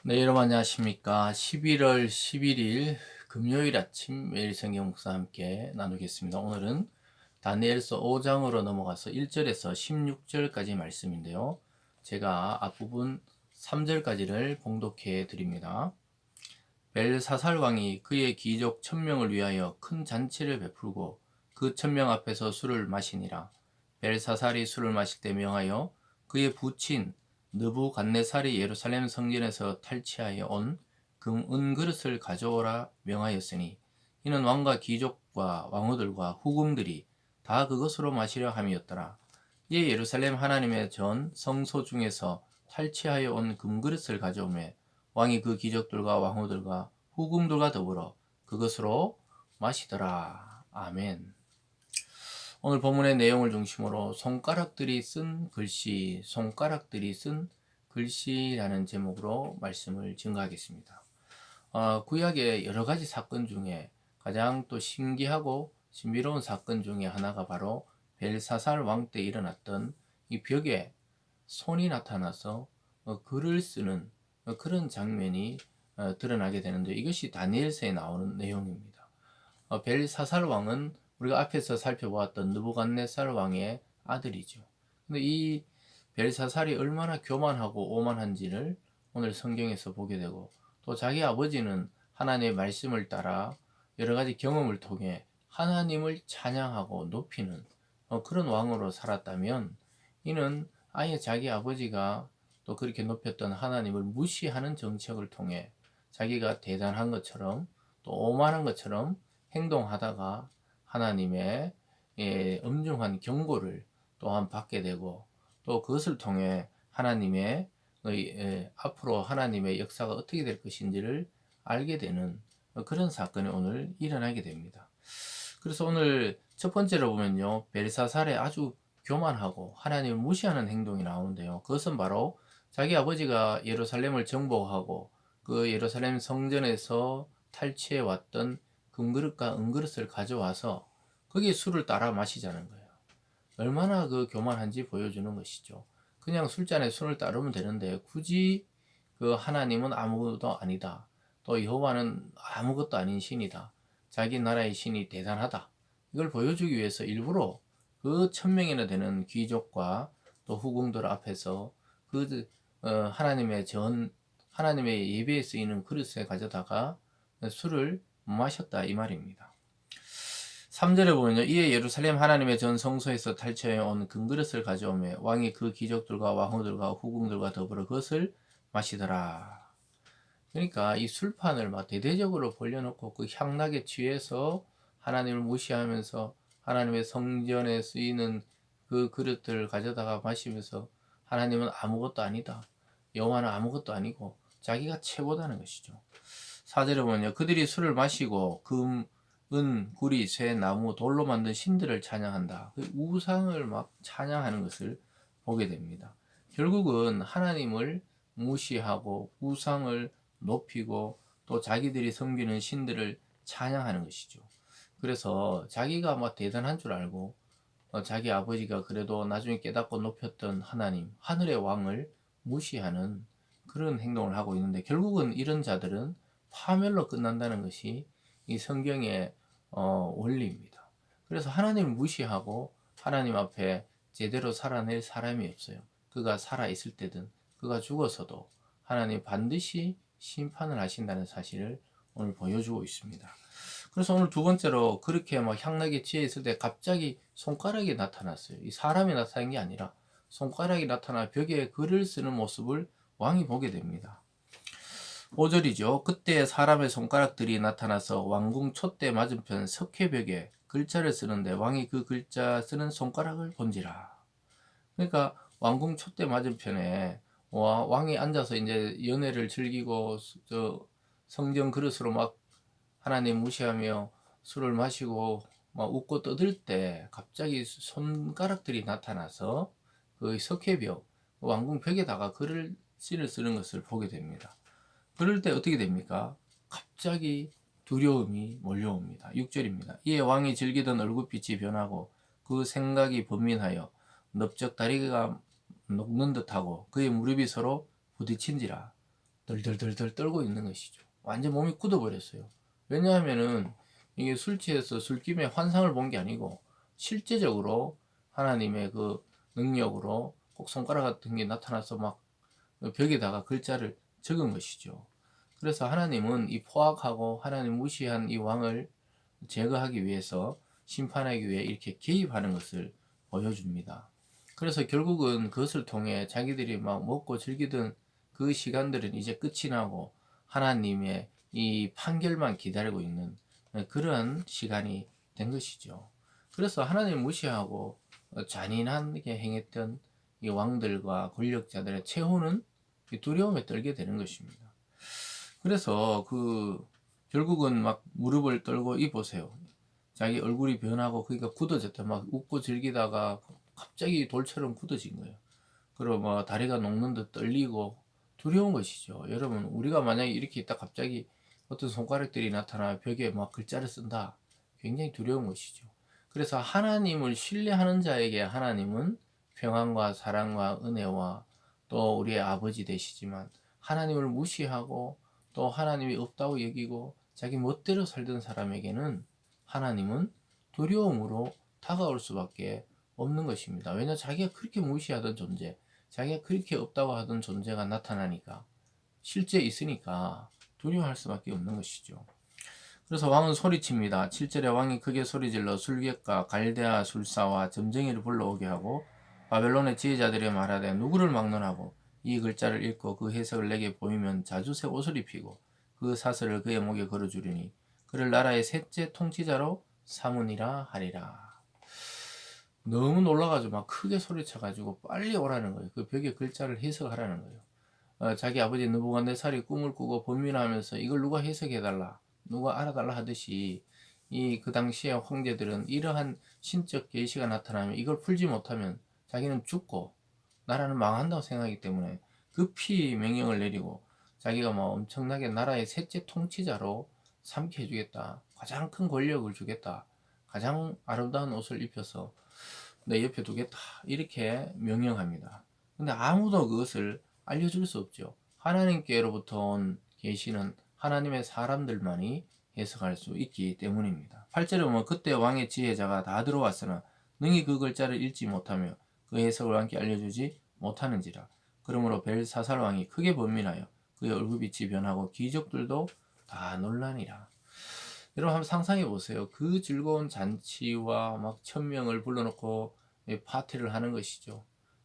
네, 여러분 안녕하십니까. 11월 11일 금요일 아침 매일 성경 묵상 함께 나누겠습니다. 오늘은 다니엘서 5장으로 넘어가서 1절에서 16절까지 말씀인데요. 제가 앞부분 3절까지를 봉독해 드립니다. 벨사살 왕이 그의 귀족 1000명을 위하여 큰 잔치를 베풀고 그 1000명 앞에서 술을 마시니라. 벨사살이 술을 마실 때 명하여 그의 부친 느부갓네살이 예루살렘 성전에서 탈취하여 온 금 은그릇을 가져오라 명하였으니 이는 왕과 귀족과 왕후들과 후궁들이 다 그것으로 마시려 함이었더라. 이에 예루살렘 하나님의 전 성소 중에서 탈취하여 온 금그릇을 가져오매 왕이 그 귀족들과 왕후들과 후궁들과 더불어 그것으로 마시더라. 아멘. 오늘 본문의 내용을 중심으로 손가락들이 쓴 글씨라는 제목으로 말씀을 증거하겠습니다. 구약의 여러 가지 사건 중에 가장 또 신기하고 신비로운 사건 중에 하나가 바로 벨사살 왕 때 일어났던 이 벽에 손이 나타나서 글을 쓰는 그런 장면이 드러나게 되는데, 이것이 다니엘서에 나오는 내용입니다. 벨사살 왕은 우리가 앞에서 살펴보았던 느부갓네살 왕의 아들이죠. 근데 이 벨사살이 얼마나 교만하고 오만한지를 오늘 성경에서 보게 되고, 또 자기 아버지는 하나님의 말씀을 따라 여러 가지 경험을 통해 하나님을 찬양하고 높이는 그런 왕으로 살았다면, 이는 아예 자기 아버지가 또 그렇게 높였던 하나님을 무시하는 정책을 통해 자기가 대단한 것처럼 또 오만한 것처럼 행동하다가 하나님의 엄중한 경고를 또한 받게 되고, 또 그것을 통해 하나님의 앞으로 하나님의 역사가 어떻게 될 것인지를 알게 되는 그런 사건이 오늘 일어나게 됩니다. 그래서 오늘 첫 번째로 보면요, 벨사살의 아주 교만하고 하나님을 무시하는 행동이 나오는데요. 그것은 바로 자기 아버지가 예루살렘을 정복하고 그 예루살렘 성전에서 탈취해 왔던 금그릇과 은그릇을 가져와서 거기에 술을 따라 마시자는 거예요. 얼마나 그 교만한지 보여주는 것이죠. 그냥 술잔에 술을 따르면 되는데 굳이 그 하나님은 아무것도 아니다, 또 여호와는 아무것도 아닌 신이다, 자기 나라의 신이 대단하다, 이걸 보여주기 위해서 일부러 그 1000명이나 되는 귀족과 또 후궁들 앞에서 그 하나님의 예배에 쓰이는 그릇에 가져다가 술을 마셨다, 이 말입니다. 3절에 보면요, 이에 예루살렘 하나님의 전 성소에서 탈취해 온 금그릇을 가져오매 왕이 그 귀족들과 왕후들과 후궁들과 더불어 그것을 마시더라. 그러니까 이 술판을 막 대대적으로 벌려놓고 그 향락에 취해서 하나님을 무시하면서 하나님의 성전에 쓰이는 그 그릇들을 가져다가 마시면서 하나님은 아무것도 아니다, 여호와는 아무것도 아니고 자기가 최고다는 것이죠. 4절에 보면요, 그들이 술을 마시고 금, 은, 구리, 쇠, 나무, 돌로 만든 신들을 찬양한다. 그 우상을 막 찬양하는 것을 보게 됩니다. 결국은 하나님을 무시하고 우상을 높이고 또 자기들이 섬기는 신들을 찬양하는 것이죠. 그래서 자기가 막 대단한 줄 알고 자기 아버지가 그래도 나중에 깨닫고 높였던 하나님, 하늘의 왕을 무시하는 그런 행동을 하고 있는데, 결국은 이런 자들은 파멸로 끝난다는 것이 이 성경의 원리입니다. 그래서 하나님을 무시하고 하나님 앞에 제대로 살아낼 사람이 없어요. 그가 살아 있을 때든 그가 죽어서도 하나님 반드시 심판을 하신다는 사실을 오늘 보여주고 있습니다. 그래서 오늘 두 번째로, 그렇게 막 향락에 취해 있을 때 갑자기 손가락이 나타났어요. 이 사람이 나타난 게 아니라 손가락이 나타나 벽에 글을 쓰는 모습을 왕이 보게 됩니다. 5절이죠. 그때 사람의 손가락들이 나타나서 왕궁 촛대 맞은편 석회벽에 글자를 쓰는데 왕이 그 글자 쓰는 손가락을 본지라. 그러니까 왕궁 촛대 맞은편에 왕이 앉아서 이제 연회를 즐기고 저 성전 그릇으로 막 하나님 무시하며 술을 마시고 막 웃고 떠들 때 갑자기 손가락들이 나타나서 그 석회벽, 왕궁 벽에다가 글씨를 쓰는 것을 보게 됩니다. 그럴 때 어떻게 됩니까? 갑자기 두려움이 몰려옵니다. 6절입니다. 이에 왕이 즐기던 얼굴빛이 변하고 그 생각이 번민하여 넓적 다리가 녹는 듯하고 그의 무릎이 서로 부딪힌지라. 덜덜덜덜 떨고 있는 것이죠. 완전 몸이 굳어버렸어요. 왜냐하면은 이게 술 취해서 술김에 환상을 본 게 아니고 실제적으로 하나님의 그 능력으로 꼭 손가락 같은 게 나타나서 막 벽에다가 글자를 적은 것이죠. 그래서 하나님은 이 포악하고 하나님 무시한 이 왕을 제거하기 위해서 심판하기 위해 이렇게 개입하는 것을 보여줍니다. 그래서 결국은 그것을 통해 자기들이 막 먹고 즐기던 그 시간들은 이제 끝이 나고 하나님의 이 판결만 기다리고 있는 그런 시간이 된 것이죠. 그래서 하나님 무시하고 잔인하게 행했던 이 왕들과 권력자들의 최후는 두려움에 떨게 되는 것입니다. 그래서 결국은 막 무릎을 떨고 이 보세요. 자기 얼굴이 변하고 그러니까 굳어졌다. 막 웃고 즐기다가 갑자기 돌처럼 굳어진 거예요. 그리고 뭐 다리가 녹는 듯 떨리고 두려운 것이죠. 여러분, 우리가 만약에 이렇게 있다 갑자기 어떤 손가락들이 나타나 벽에 막 글자를 쓴다. 굉장히 두려운 것이죠. 그래서 하나님을 신뢰하는 자에게 하나님은 평안과 사랑과 은혜와 또 우리의 아버지 되시지만, 하나님을 무시하고 또 하나님이 없다고 여기고 자기 멋대로 살던 사람에게는 하나님은 두려움으로 다가올 수밖에 없는 것입니다. 왜냐, 자기가 그렇게 무시하던 존재, 자기가 그렇게 없다고 하던 존재가 나타나니까, 실제 있으니까 두려워할 수밖에 없는 것이죠. 그래서 왕은 소리칩니다. 7절에 왕이 크게 소리질러 술객과 갈대아 술사와 점쟁이를 불러오게 하고 바벨론의 지혜자들이 말하되 누구를 막론하고 이 글자를 읽고 그 해석을 내게 보이면 자주색 옷을 입히고 그 사슬을 그의 목에 걸어주리니 그를 나라의 셋째 통치자로 삼으니라 하리라. 너무 놀라가지고 막 크게 소리쳐가지고 빨리 오라는 거예요. 그 벽에 글자를 해석하라는 거예요. 자기 아버지 느부갓네살이 꿈을 꾸고 번민하면서 이걸 누가 해석해달라, 누가 알아달라 하듯이 그 당시에 황제들은 이러한 신적 계시가 나타나면 이걸 풀지 못하면 자기는 죽고 나라는 망한다고 생각하기 때문에 급히 명령을 내리고 자기가 뭐 엄청나게 나라의 셋째 통치자로 삼게 해주겠다, 가장 큰 권력을 주겠다, 가장 아름다운 옷을 입혀서 내 옆에 두겠다, 이렇게 명령합니다. 근데 아무도 그것을 알려줄 수 없죠. 하나님께로부터 온 계시는 하나님의 사람들만이 해석할 수 있기 때문입니다. 8절에 보면 그때 왕의 지혜자가 다 들어왔으나 능히 그 글자를 읽지 못하며 그 해석을 왕께 알려주지 못하는지라. 그러므로 벨사살 왕이 크게 번민하여 그의 얼굴빛이 변하고 귀족들도 다 놀라니라. 여러분 한번 상상해 보세요. 그 즐거운 잔치와 막 1000명을 불러놓고 파티를 하는 것이죠.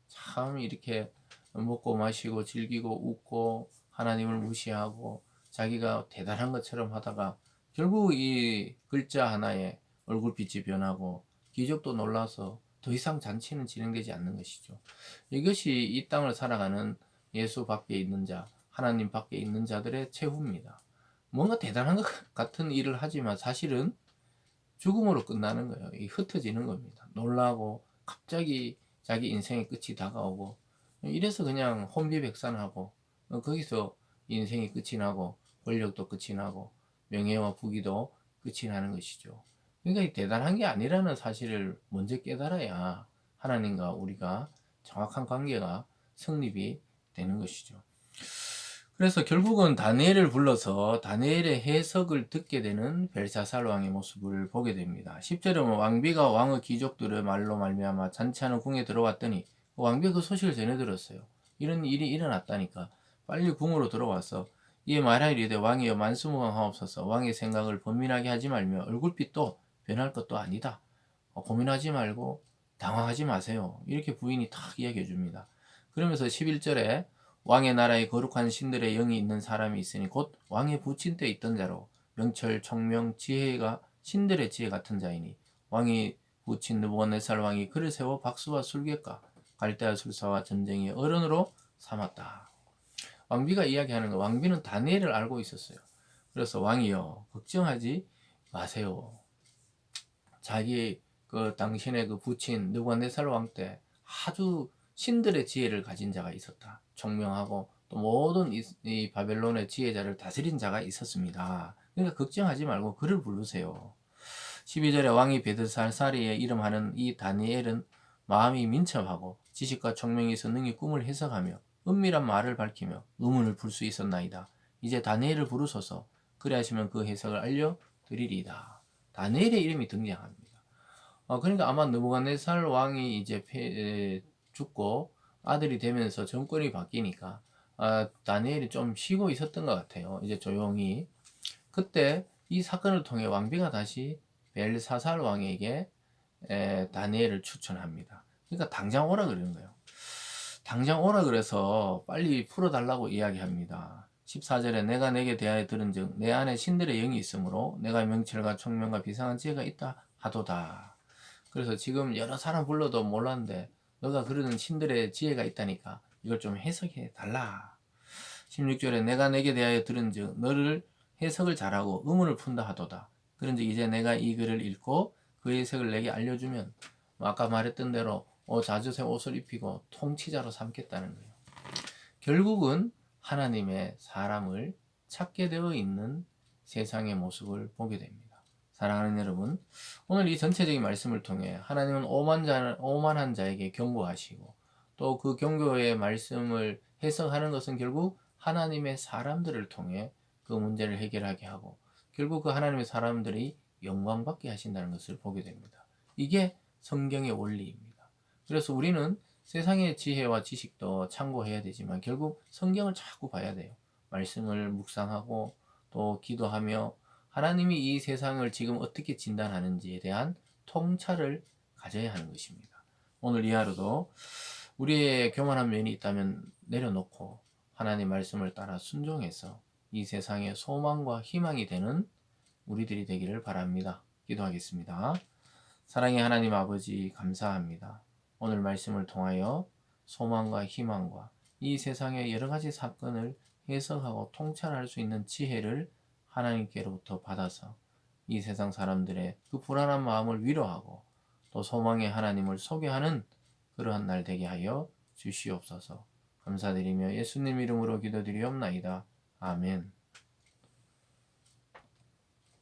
참 이렇게 먹고 마시고 즐기고 웃고 하나님을 무시하고 자기가 대단한 것처럼 하다가 결국 이 글자 하나에 얼굴빛이 변하고 귀족도 놀라서 더 이상 잔치는 진행되지 않는 것이죠. 이것이 이 땅을 살아가는 예수 밖에 있는 자, 하나님 밖에 있는 자들의 최후입니다. 뭔가 대단한 것 같은 일을 하지만 사실은 죽음으로 끝나는 거예요. 흩어지는 겁니다. 놀라고 갑자기 자기 인생의 끝이 다가오고 이래서 그냥 혼비백산하고 거기서 인생이 끝이 나고 권력도 끝이 나고 명예와 부귀도 끝이 나는 것이죠. 그러니까 대단한 게 아니라는 사실을 먼저 깨달아야 하나님과 우리가 정확한 관계가 성립이 되는 것이죠. 그래서 결국은 다니엘을 불러서 다니엘의 해석을 듣게 되는 벨사살 왕의 모습을 보게 됩니다. 10절에 보면 왕비가 왕의 귀족들의 말로 말미암아 잔치하는 궁에 들어왔더니 왕비가 그 소식을 전해 들었어요. 이런 일이 일어났다니까 빨리 궁으로 들어와서 이에 말하이르되 왕이여 만수무강하옵소서. 왕의 생각을 번민하게 하지 말며 얼굴빛도 변할 것도 아니다. 고민하지 말고 당황하지 마세요. 이렇게 부인이 탁 이야기해 줍니다. 그러면서 11절에 왕의 나라에 거룩한 신들의 영이 있는 사람이 있으니 곧 왕의 부친 때 있던 자로 명철, 총명, 지혜가 신들의 지혜 같은 자이니 왕이 부친 느부갓네살 왕이 그를 세워 박수와 술객과 갈대아 술사와 전쟁의 어른으로 삼았다. 왕비가 이야기하는 거, 왕비는 다니엘을 알고 있었어요. 그래서 왕이여 걱정하지 마세요. 자기 당신의 부친 느부갓네살 왕 때 아주 신들의 지혜를 가진 자가 있었다. 총명하고 또 모든 이 바벨론의 지혜자를 다스린 자가 있었습니다. 그러니까 걱정하지 말고 그를 부르세요. 12절에 왕이 베드살살이에 이름하는 이 다니엘은 마음이 민첩하고 지식과 총명이 있어 능히 꿈을 해석하며 은밀한 말을 밝히며 의문을 풀 수 있었나이다. 이제 다니엘을 부르소서. 그래 하시면 그 해석을 알려드리리이다. 다니엘의 이름이 등장합니다. 그러니까 아마 느부갓네살 왕이 이제 죽고 아들이 되면서 정권이 바뀌니까 다니엘이 좀 쉬고 있었던 것 같아요. 이제 조용히. 그때 이 사건을 통해 왕비가 다시 벨사살 왕에게 다니엘을 추천합니다. 그러니까 당장 오라 그러는 거예요. 당장 오라 그래서 빨리 풀어달라고 이야기합니다. 14절에 내가 내게 대하여 들은즉 내 안에 신들의 영이 있으므로 내가 명철과 총명과 비상한 지혜가 있다 하도다. 그래서 지금 여러 사람 불러도 몰랐는데 너가 그러는 신들의 지혜가 있다니까 이걸 좀 해석해 달라. 16절에 내가 내게 대하여 들은즉 너를 해석을 잘하고 의문을 푼다 하도다. 그런즉 이제 내가 이 글을 읽고 그 해석을 내게 알려주면 아까 말했던 대로 자주색 옷을 입히고 통치자로 삼겠다는 거예요. 결국은 하나님의 사람을 찾게 되어 있는 세상의 모습을 보게 됩니다. 사랑하는 여러분, 오늘 이 전체적인 말씀을 통해 하나님은 오만한 자에게 경고하시고 또 그 경고의 말씀을 해석하는 것은 결국 하나님의 사람들을 통해 그 문제를 해결하게 하고 결국 그 하나님의 사람들이 영광받게 하신다는 것을 보게 됩니다. 이게 성경의 원리입니다. 그래서 우리는 세상의 지혜와 지식도 참고해야 되지만 결국 성경을 자꾸 봐야 돼요. 말씀을 묵상하고 또 기도하며 하나님이 이 세상을 지금 어떻게 진단하는지에 대한 통찰을 가져야 하는 것입니다. 오늘 이 하루도 우리의 교만한 면이 있다면 내려놓고 하나님 말씀을 따라 순종해서 이 세상의 소망과 희망이 되는 우리들이 되기를 바랍니다. 기도하겠습니다. 사랑의 하나님 아버지 감사합니다. 오늘 말씀을 통하여 소망과 희망과 이 세상의 여러 가지 사건을 해석하고 통찰할 수 있는 지혜를 하나님께로부터 받아서 이 세상 사람들의 그 불안한 마음을 위로하고 또 소망의 하나님을 소개하는 그러한 날 되게 하여 주시옵소서. 감사드리며 예수님 이름으로 기도드리옵나이다. 아멘.